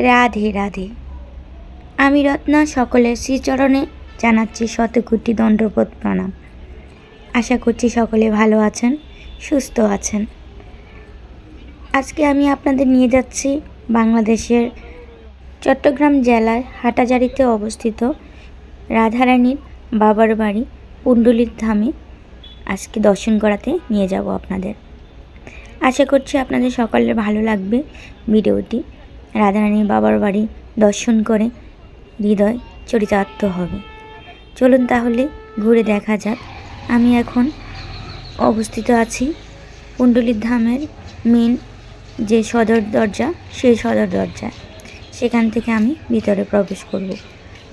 রাধে রাধে। আমি রত্না সকলের শ্রীচরণে জানাচ্ছি শতকোটি দণ্ডবোধ প্রণাম। আশা করছি সকলে ভালো আছেন, সুস্থ আছেন। আজকে আমি আপনাদের নিয়ে যাচ্ছি বাংলাদেশের চট্টগ্রাম জেলার হাটাজারিতে অবস্থিত রাধারানীর বাবার বাড়ি পুণ্ডলিক ধামে আজকে দর্শন করাতে নিয়ে যাব আপনাদের। আশা করছি আপনাদের সকলের ভালো লাগবে ভিডিওটি। রাধারানীর বাবার বাড়ি দর্শন করে হৃদয় চরিতার্থ হবে। চলুন তাহলে ঘুরে দেখা যাক। আমি এখন অবস্থিত আছি পুণ্ডলিক ধামের মেন যে সদর দরজা, সেই সদর দরজা। সেখান থেকে আমি ভিতরে প্রবেশ করব।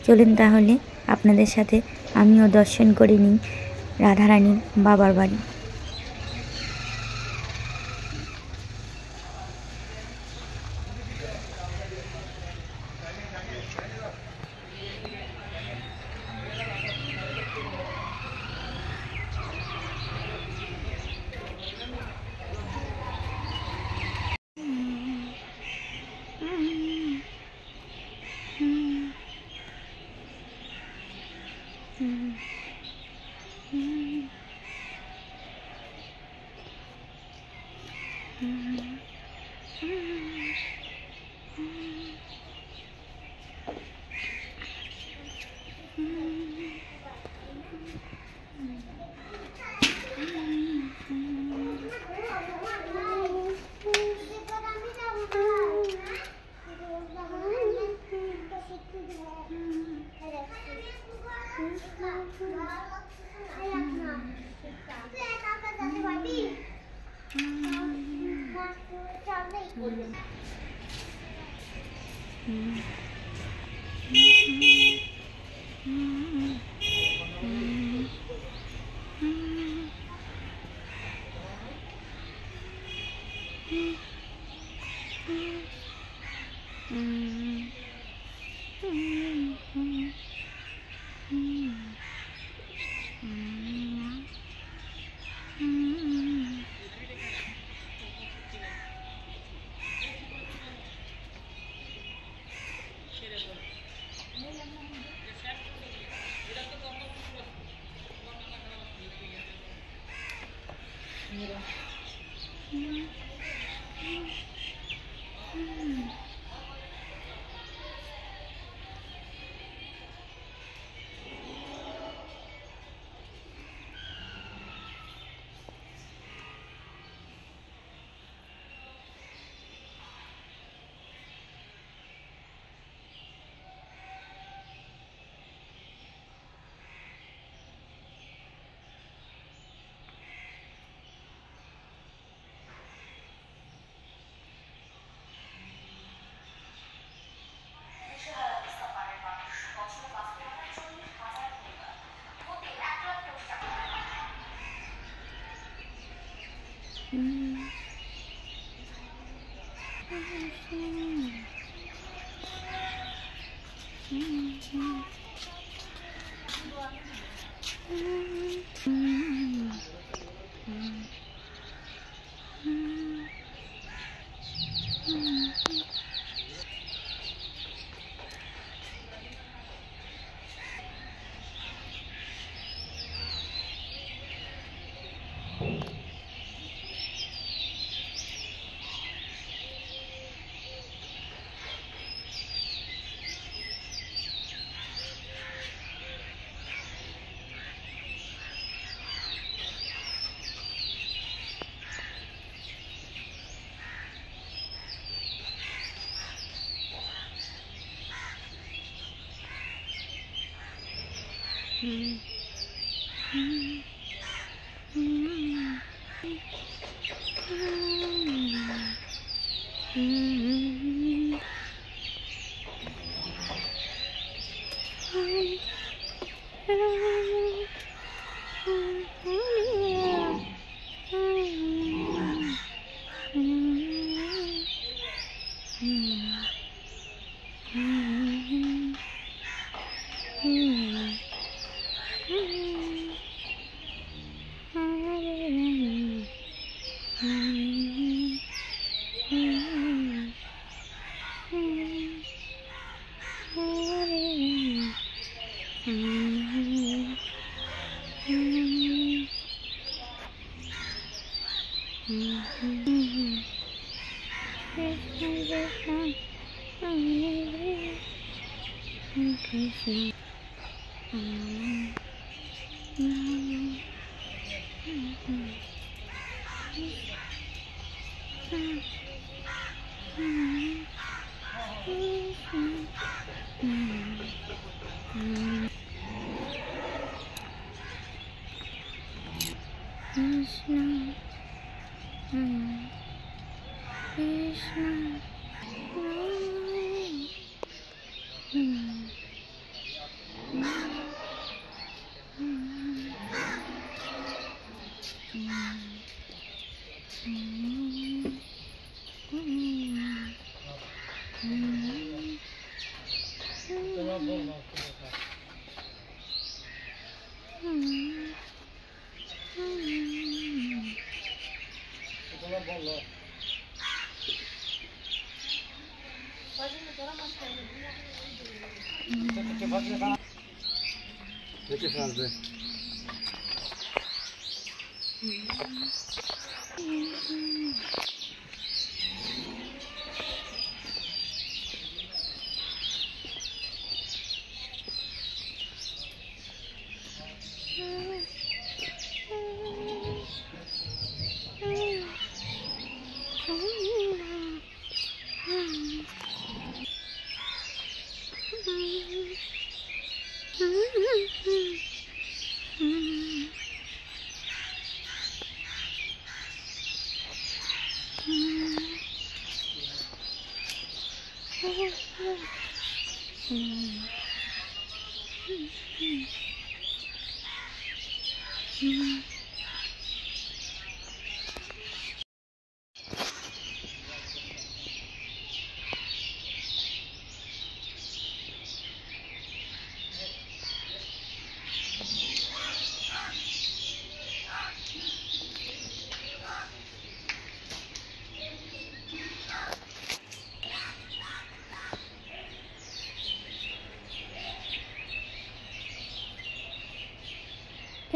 চলুন তাহলে আপনাদের সাথে আমিও দর্শন করে নিই রাধারানীর বাবার বাড়ি।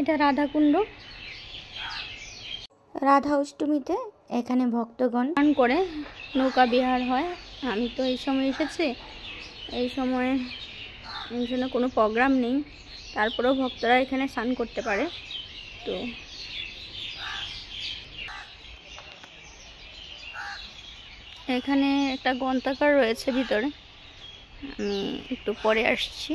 এটা রাধাকুণ্ড। রাধা অষ্টমীতে এখানে ভক্তগণ স্নান করে নৌকা বিহার হয়। আমি তো এই সময় এসেছি, এই সময় এই জন্য কোনো প্রোগ্রাম নেই, তারপরেও ভক্তরা এখানে স্নান করতে পারে। তো এখানে একটা গ্রন্থাগার রয়েছে ভিতরে, আমি একটু পরে আসছি।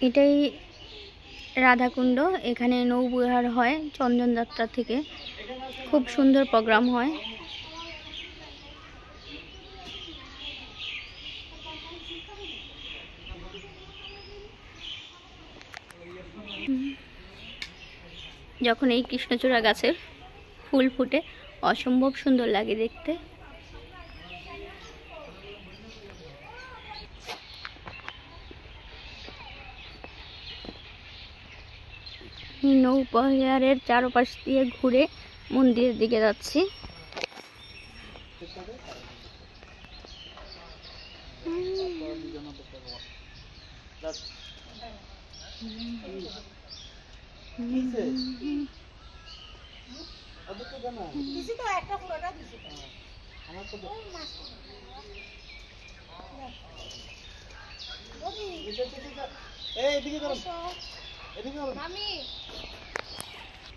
এটাই রাধাকুণ্ড। এখানে নৌবিহার হয় চন্দনযাত্রা থেকে, খুব সুন্দর প্রোগ্রাম হয়। যখন এই কৃষ্ণচূড়া গাছের ফুল ফুটে অসম্ভব সুন্দর লাগে দেখতে। নৌবিহারের চারপাশ দিয়ে ঘুরে মন্দিরের দিকে যাচ্ছি।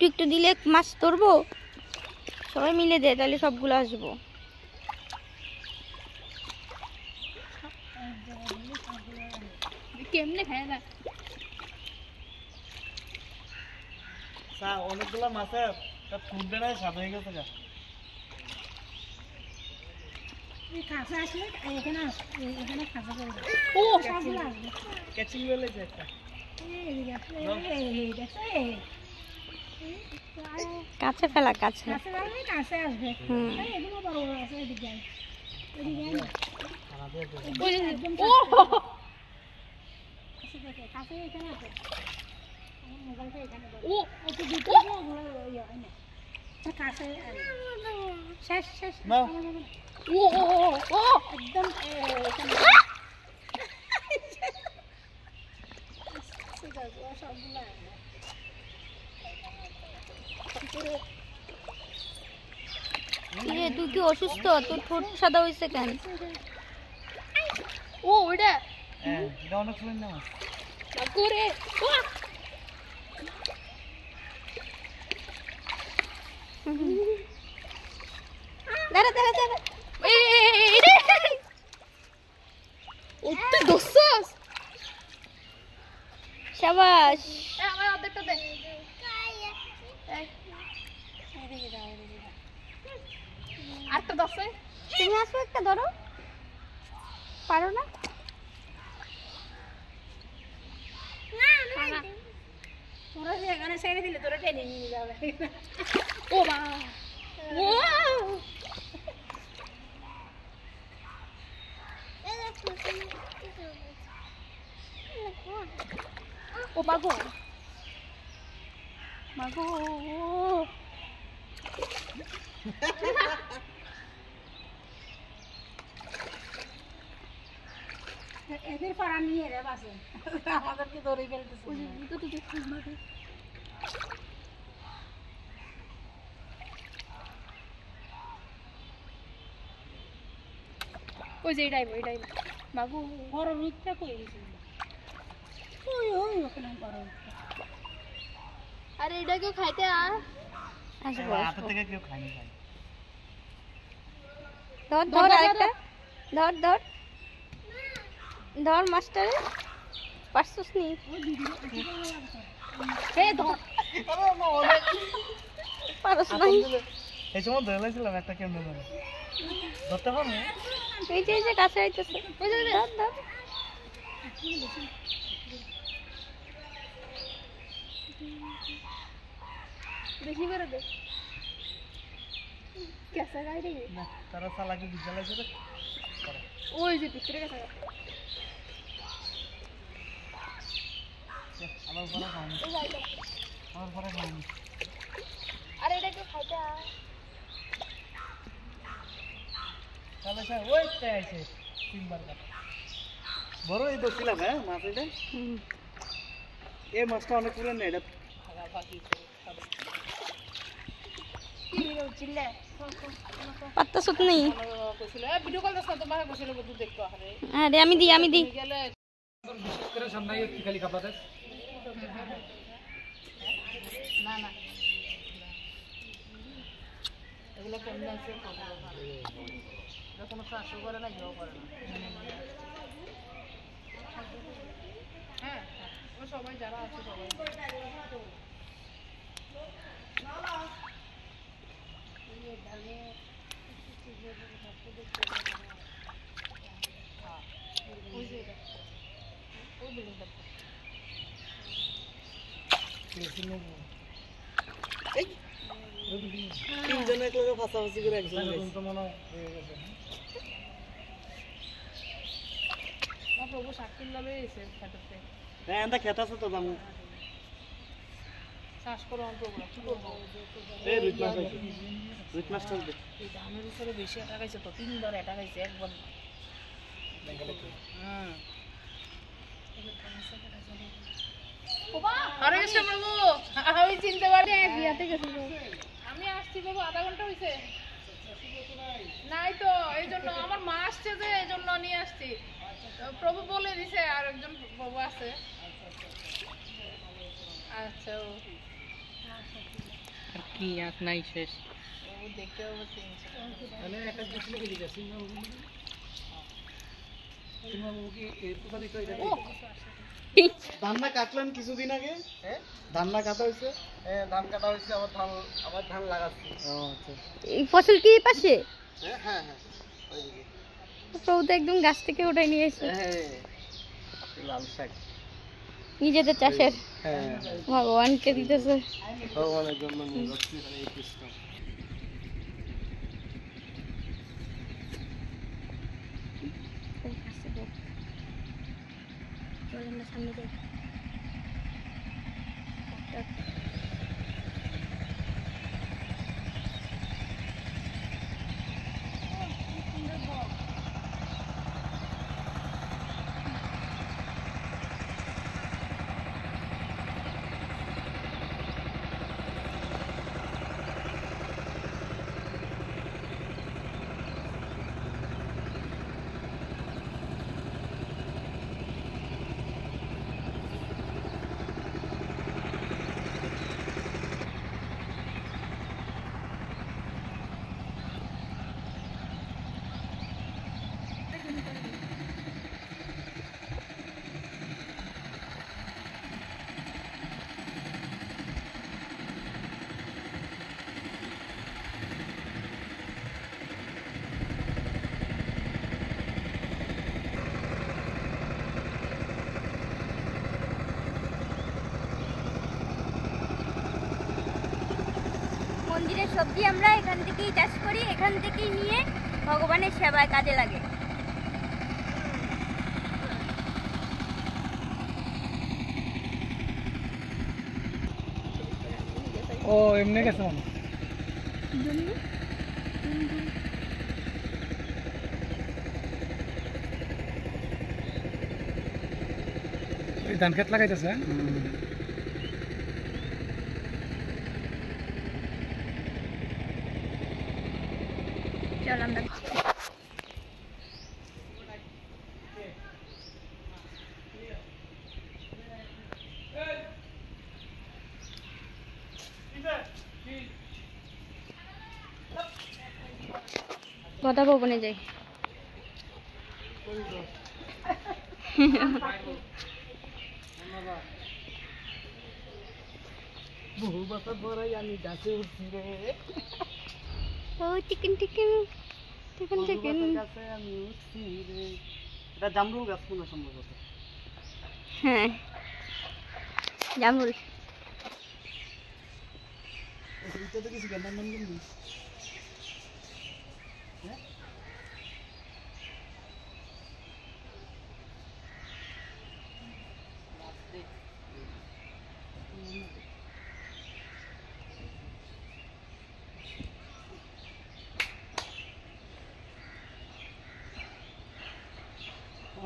একটু দিলে মাছ ধরবো, সবাই মিলে দে, তাহলে সবগুলো আসবো। কেমনে খায় না অনেকগুলো মাছে ফুটবে না, স্বাদ হয়ে গেছে। কাছে ফেলা, কাছে। হুম। তুই কি অসুস্থ? তোর ঠোঁট সাদা হয়েছে কেন? ও ওটা এটা অনেক সুন্দর না করে দাঁড়া দাঁড়া দাঁড়া শাবাশ। আমার অর্ধেকটা দে। আরেকটা দশে তুমি আসো, একটা ধরো। পারো না? তোরা যে এখানে ছেড়ে দিলে তোরা টেনে নিয়ে যাবে। ও মা, ও মাগো মাগো। এদের পাড়া নিয়ে রে বাসে আমাদেরকে ধরে ফেলতেছে। ওই যে এটাই মাগো বড় রুটটা কই গেছে। ওই ওই ওখানে বড়। আরে এটা কেউ খাইতে আসবো হাত থেকে কেউ খায়নি ভাই। ধর ধর আরেকটা ধর ধর ধর মাস্টার পারছস নি? এই ধর পারছ না? এই সময় ধরেছিলাম একটা কেমনে ধরে ধরতে পারবো। এই যে কাছে আইতেছে, ধর ধর। বেশি করে দে। কেসা গাই রে না তারা সালাকে বিদ্যালয় করে ওই যে ভিতরে গেছে। আমার পরে খাওনি, আমার পরে খাওনি। আরে এটা কেউ খাইতে তাহলে স্যার ওইটাই আছে তিনবার কাটা বড়। এই তো ছিলাম হ্যাঁ মাছ। এটা এই মাছটা অনেক পুরান না, এটা পাত্তা সুত নেই। আরে আমি দিই খালি খাবাতে না না এগুলো কেমন আছে কোনো চাষও করে না, কেউ করে না। হ্যাঁ সবাই যারা আছে সবাই তিনজনে একলগে ফাঁসাফাঁসি করে একজন তো মনে হয় প্রভু সাক্ষীর লাভে এসে খেতে হ্যাঁ এটা খেতে আছে তো বাংলা চাষ করে অন্তগুলো কি করবো। এই রুট মাছ চলবে। এই দামের উপরে বেশি এটা খাইছে তো, 3 বার এটা খাইছে একবার। আরে প্রভু আমি চিনতে পারি বিয়াতে গেছি। আমি আসছি বাবু, আধা ঘন্টা হয়েছে নাই তো, এই জন্য আমার মা আসছে যে এই জন্য নিয়ে আসছি। প্রভু বলে দিছে আর একজন বাবু আছে। আচ্ছা আর কি আস নাই শেষ ও দেখতে হবে। মানে একটা কিছু লিখে দিয়েছি না বাবু কি এই কথা দিতে এটা ধাননা কাটলেন কিছুদিন আগে। হ্যাঁ ধাননা কাটা হয়েছে। হ্যাঁ ধান কাটা হয়েছে, আবার ধান লাগাচ্ছি। ও আচ্ছা এই ফসল কি পাশে? হ্যাঁ হ্যাঁ হ্যাঁ ওইদিকে প্রভু তো একদম গাছ থেকে উঠাই নিয়ে এসেছে। হ্যাঁ লাল শাক নিজেদের চাষের হ্যাঁ ভগবানকে দিতেছে। ভগবানের জন্য নিয়ে যাচ্ছি এখানে এই কৃষ্ণ। সামনে যাই। মন্দিরের সবজি আমরা এখান থেকেই চাষ করি, এখান থেকেই নিয়ে ভগবানের সেবায় কাজে লাগে। ও এমনি গেছে ধান খেত লাগাইতেছে। চল আমরা কথা ভবনে যাই। বহু বছর পরে আমি গাছে উঠছি রে। ও চিকেন চিকেন চিকেন চিকেন গাছে আমি উঠছি রে। এটা জামরুল গাছ মনে হয় সম্ভবত। হ্যাঁ জামরুল। এটা তো কিছু গেন্দার নাম কিন্তু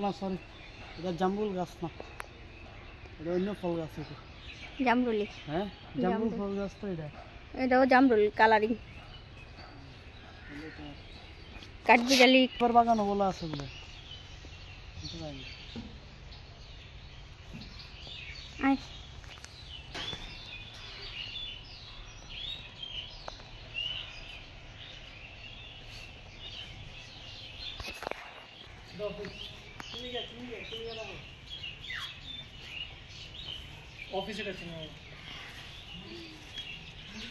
না সরি এটা জামরুল গাছ না, এটা অন্য ফল গাছ। এটা জামরুলি। হ্যাঁ জামরুল ফল গাছ তো এটা। এটাও জামরুল কালারিং কাঠবিড়ালি বাগানও বলা আছে বলে। আয়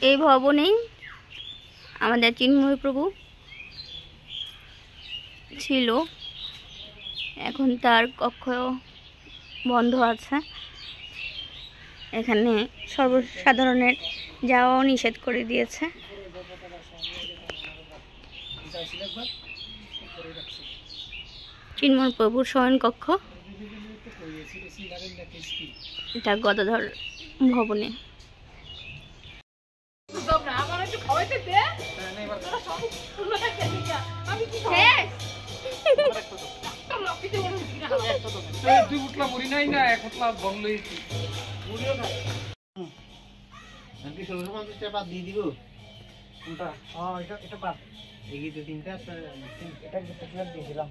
এই ভবনেই আমাদের চিন্ময় প্রভু ছিল, এখন তার কক্ষ বন্ধ আছে। এখানে সর্বসাধারণের যাওয়াও নিষেধ করে দিয়েছে। চিন্ময় প্রভুর শয়ন কক্ষ এটা গদাধর ভবনে। আমার একটু খাওয়াইতে দে। তোরা সব শুনলো না কেন? আমি কি খাই? তুই উঠলা মরি নাই না, এক উঠলা বন লইছি মুড়িও খাই। আমি 1650 টাকা দিয়ে দিব। কোনটা? এটা বাদ। এই যে তিনটা আছে, এটা একটা প্লেট দিয়ে দিলাম।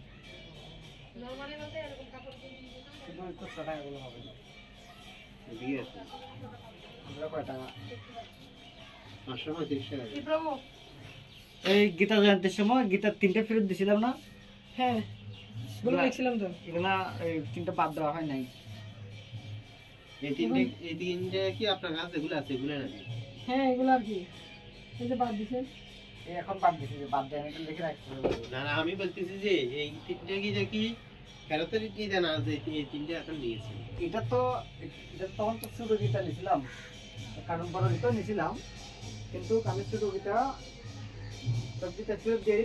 নরমালি বলতে এরকম কাপড় দিয়ে দিলাম। একটু টাকা গুলো হবে না। দিয়ে আছে। আমরা কয় টাকা? 535 টাকা। কি প্রভু? এই গীতা জয়ন্তীর সময় গীতার তিনটে ফেরত দিছিলাম না? হ্যাঁ বলে দেখছিলাম তো। এগুলা এই তিনটা বাদ দেওয়া হয় নাই। এই তিনটে কি আপনার কাছে যেগুলো আছে এগুলো নাকি? হ্যাঁ এগুলো আর কি এই যে বাদ দিছেন। এই এখন বাদ দিছি, বাদ দেন এটা লিখে রাখতে হবে। না না আমি বলতেছি যে এই তিনটে কি যে কি ফেরতের কি জানা আছে এই তিনটে এখন নিয়েছে এটা তো তখন তো ছোট গিটার নিয়েছিলাম, কারণ বড় গিটার নিয়েছিলাম, কিন্তু আমি ছোট গিটার সব গিটার ফেরত দিয়ে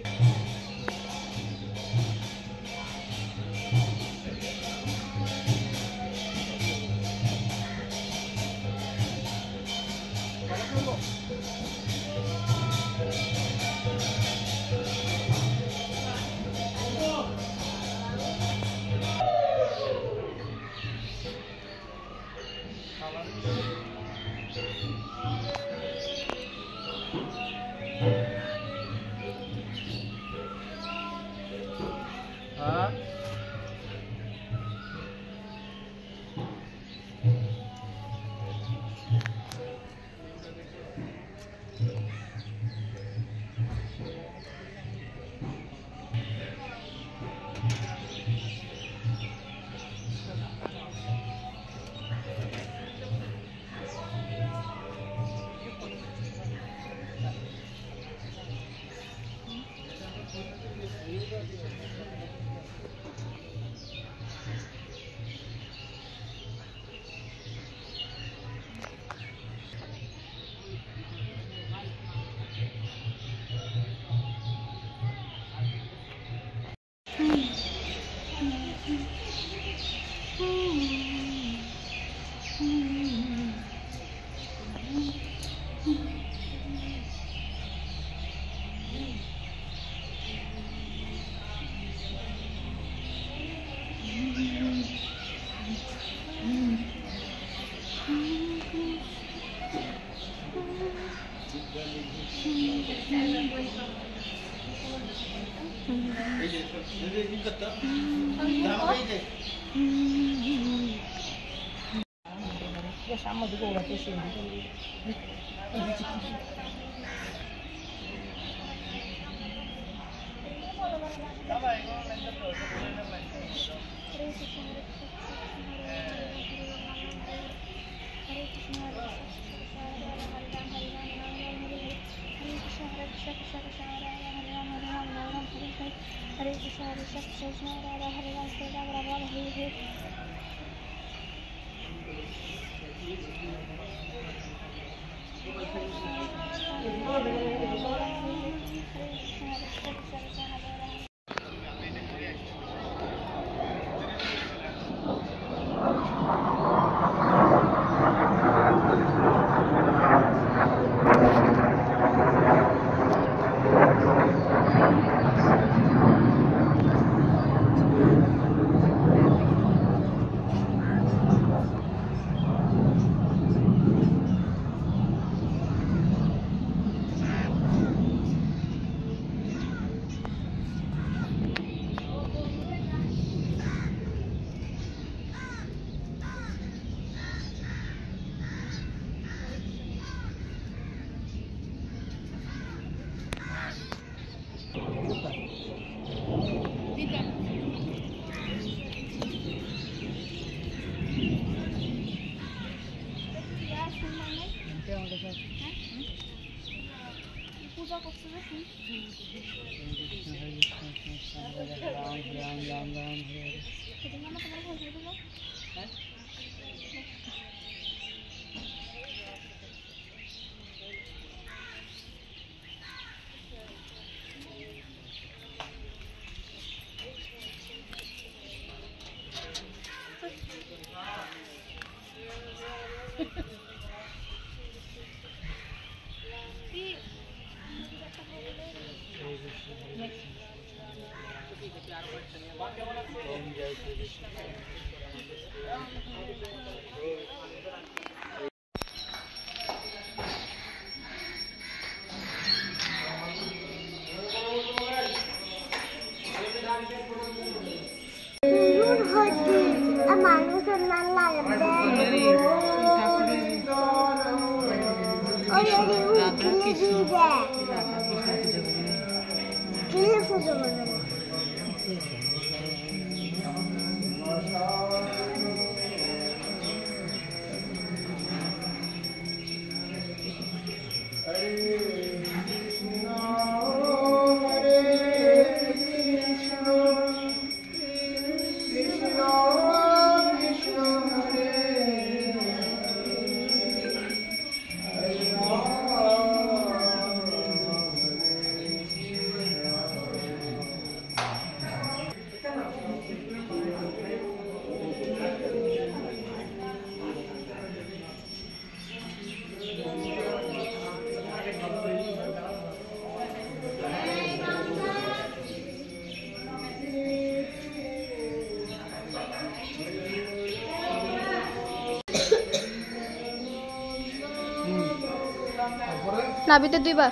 নাভিতে 2 বার,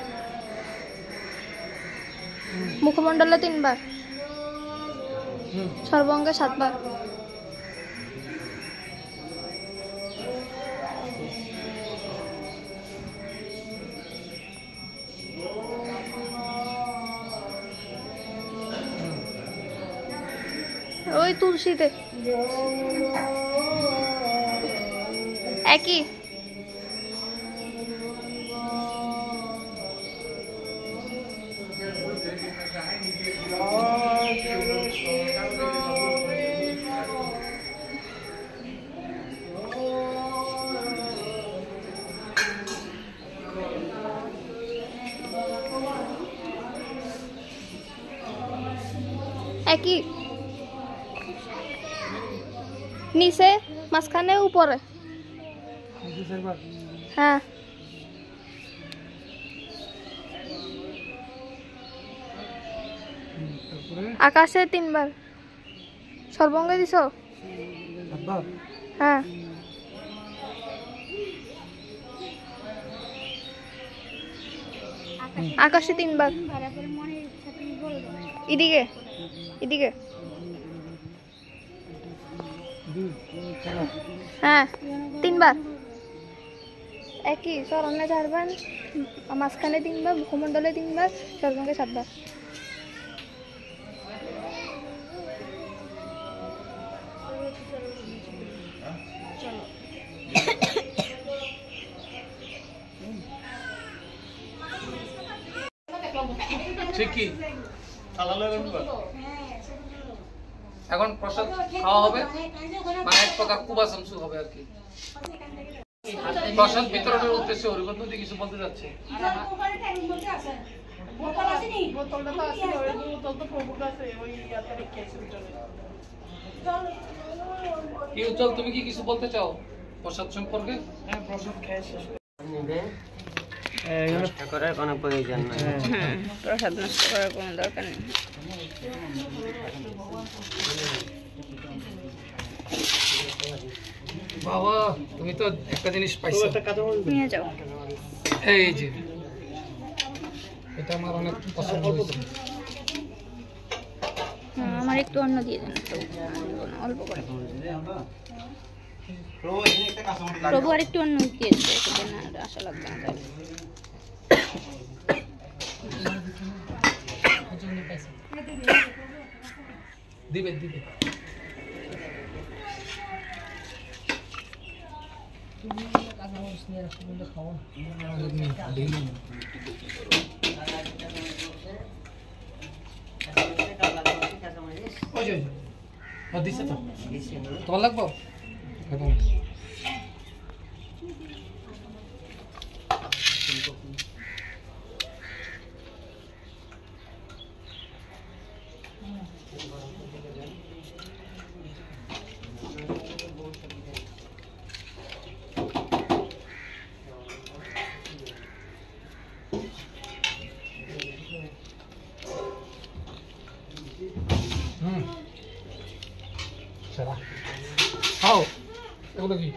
মুখমণ্ডলে 3 বার, সর্বাঙ্গে 7 বার। ওই তুলসীতে একই। একই নিচে মাঝখানে উপরে। হ্যাঁ আকাশে 3 বার, সর্বাঙ্গে দিছ। হ্যাঁ আকাশে 3 বার, এদিকে এদিকে। হ্যাঁ 3 বার একই, চরণে 4 বার, মাঝখানে 3 বার, মুখমণ্ডলে 3 বার, সর্বাঙ্গে 7 বার। ঠিকই এখন প্রসাদ খাওয়া হবে, মানে এক প্রকার কুবাসন শুরু হবে আর কি। প্রসাদ বিতরণের উদ্দেশ্যে হরিবন্ধ কিছু বলতে যাচ্ছে। কি উজ্জ্বল, তুমি কি কিছু বলতে চাও প্রসাদ সম্পর্কে? হ্যাঁ, প্রসাদ খেয়ে শেষ করার কোনো প্রয়োজন নাই। প্রসাদ নষ্ট করার কোনো দরকার নেই। বাবা তুমি তো একটা জিনিস পাইছো, নিয়ে যাও। এই যে এটা আমার অনেক পছন্দ হয়েছে। আমার একটু অন্য দিয়ে দেন, অল্প করে। প্রভু আর একটু অন্য দিয়ে দেন, আশা লাগবে না। দিবে দিবে দিছে তো, তোমার লাগবো। খাও এগুলো কি?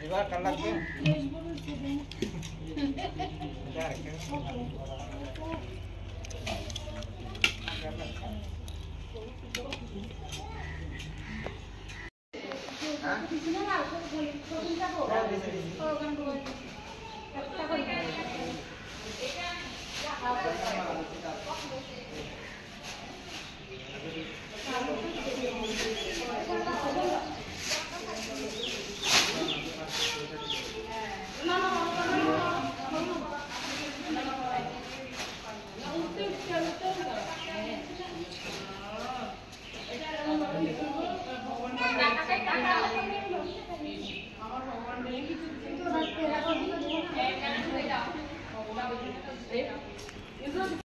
এবার কাল লাগবে।